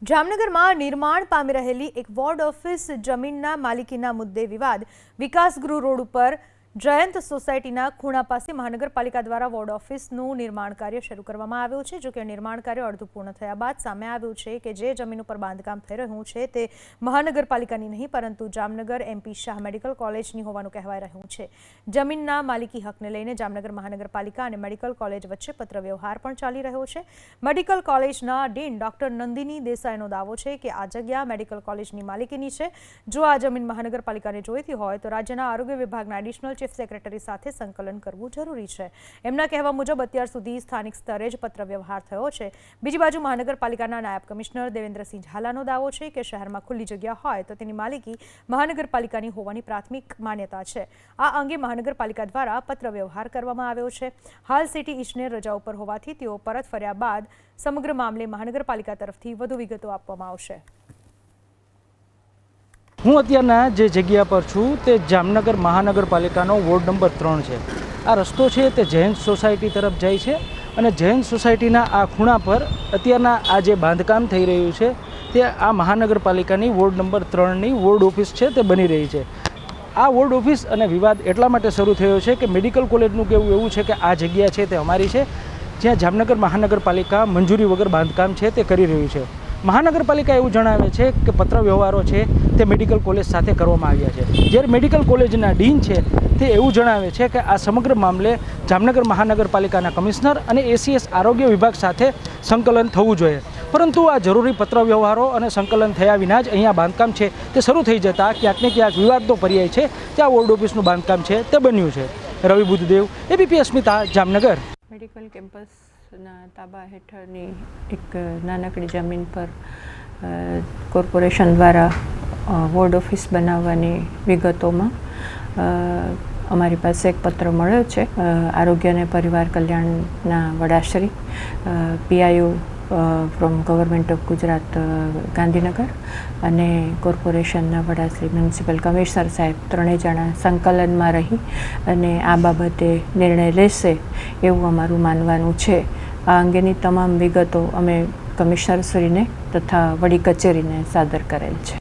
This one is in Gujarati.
જામનગરમાં નિર્માણ પામી રહેલી એક વોર્ડ ઓફિસ જમીનના માલિકીના મુદ્દે વિવાદ વિકાસગૃહ રોડ ઉપર જયંત સોસાયટીના ખૂણા પાસે મહાનગરપાલિકા દ્વારા વોર્ડ ઓફિસનું નિર્માણ કાર્ય શરૂ કરવામાં આવ્યું છે। જો કે નિર્માણ કાર્ય અડધું પૂર્ણ થયા બાદ સામે આવ્યું છે કે જે જમીન ઉપર બાંધકામ થઈ રહ્યું છે તે મહાનગરપાલિકાની નહીં પરંતુ જામનગર એમપી શાહ મેડિકલ કોલેજની હોવાનું કહેવાઈ રહ્યું છે। જમીનના માલિકી હકને લઈને જામનગર મહાનગરપાલિકા અને મેડિકલ કોલેજ વચ્ચે પત્ર વ્યવહાર પણ ચાલી રહ્યો છે। મેડિકલ કોલેજના ડીન ડોક્ટર નંદિની દેસાઈનો દાવો છે કે આ જગ્યા મેડિકલ કોલેજની માલિકીની છે। જો આ જમીન મહાનગરપાલિકાને જોઈતી હોય તો રાજ્યના આરોગ્ય વિભાગના એડિશનલ ચીફ સેક્રેટરી સાથે સંકલન કરવું જરૂરી છે। એમના કહેવા મુજબ અત્યાર સુધી સ્થાનિક સ્તરે જ પત્ર વ્યવહાર થયો છે। બીજી બાજુ મહાનગરપાલિકાના નાયબ કમિશનર દેવેન્દ્રસિંહ ઝાલાનો દાવો છે કે શહેરમાં ખુલ્લી જગ્યા હોય તો તેની માલિકી મહાનગરપાલિકાની હોવાની પ્રાથમિક માન્યતા છે। આ અંગે મહાનગરપાલિકા દ્વારા પત્ર વ્યવહાર કરવામાં આવ્યો છે। હાલ સિટી ઇજનેર રજા ઉપર હોવાથી તેઓ પરત ફર્યા બાદ સમગ્ર મામલે મહાનગરપાલિકા તરફથી વધુ વિગતો આપવામાં આવશે। હું અત્યારના જે જગ્યા પર છું તે જામનગર મહાનગરપાલિકાનો વોર્ડ નંબર 3 છે। આ રસ્તો છે તે જૈન સોસાયટી તરફ જાય છે અને જૈન સોસાયટીના આ ખૂણા પર અત્યારના આ જે બાંધકામ થઈ રહ્યું છે તે આ મહાનગરપાલિકાની વોર્ડ નંબર 3ની વોર્ડ ઓફિસ છે તે બની રહી છે। આ વોર્ડ ઓફિસ અને વિવાદ એટલા માટે શરૂ થયો છે કે મેડિકલ કોલેજનું કહેવું એવું છે કે આ જગ્યા છે તે અમારી છે, જ્યાં જામનગર મહાનગરપાલિકા મંજૂરી વગર બાંધકામ છે તે કરી રહ્યું છે। મહાનગરપાલિકા એવું જણાવે છે કે પત્ર વ્યવહારો છે તે મેડિકલ કોલેજ સાથે કરવામાં આવ્યા છે, જ્યારે મેડિકલ કોલેજના ડીન છે તે એવું જણાવે છે કે આ સમગ્ર મામલે જામનગર મહાનગરપાલિકાના કમિશનર અને એસીએસ આરોગ્ય વિભાગ સાથે સંકલન થવું જોઈએ। પરંતુ આ જરૂરી પત્ર વ્યવહારો અને સંકલન થયા વિના જ અહીંયા બાંધકામ છે તે શરૂ થઈ જતાં ક્યાંક ને ક્યાંક વિવાદનો પર્યાય છે ત્યાં વોર્ડ ઓફિસનું બાંધકામ છે તે બન્યું છે। રવિ બુદ્ધદેવ, એબીપી અસ્મિતા, જામનગર। મેડિકલ કેમ્પસના તાબા હેઠળની એક નાનકડી જમીન પર કોર્પોરેશન દ્વારા વોર્ડ ઓફિસ બનાવવાની વિગતોમાં અમારી પાસે એક પત્ર મળ્યો છે। આરોગ્ય અને પરિવાર કલ્યાણના વડાશ્રી PIU from government of Gujarat Gandhinagar અને કોર્પોરેશનના વડાશ્રી મ્યુનિસિપલ કમિશનર સાહેબ ત્રણેય જણા સંકલનમાં રહી અને આ બાબતે નિર્ણય લેશે એવું અમારું માનવાનું છે। આ અંગેની તમામ વિગતો અમે કમિશનરશ્રીને તથા વડી કચેરીને સાદર કરેલ છે।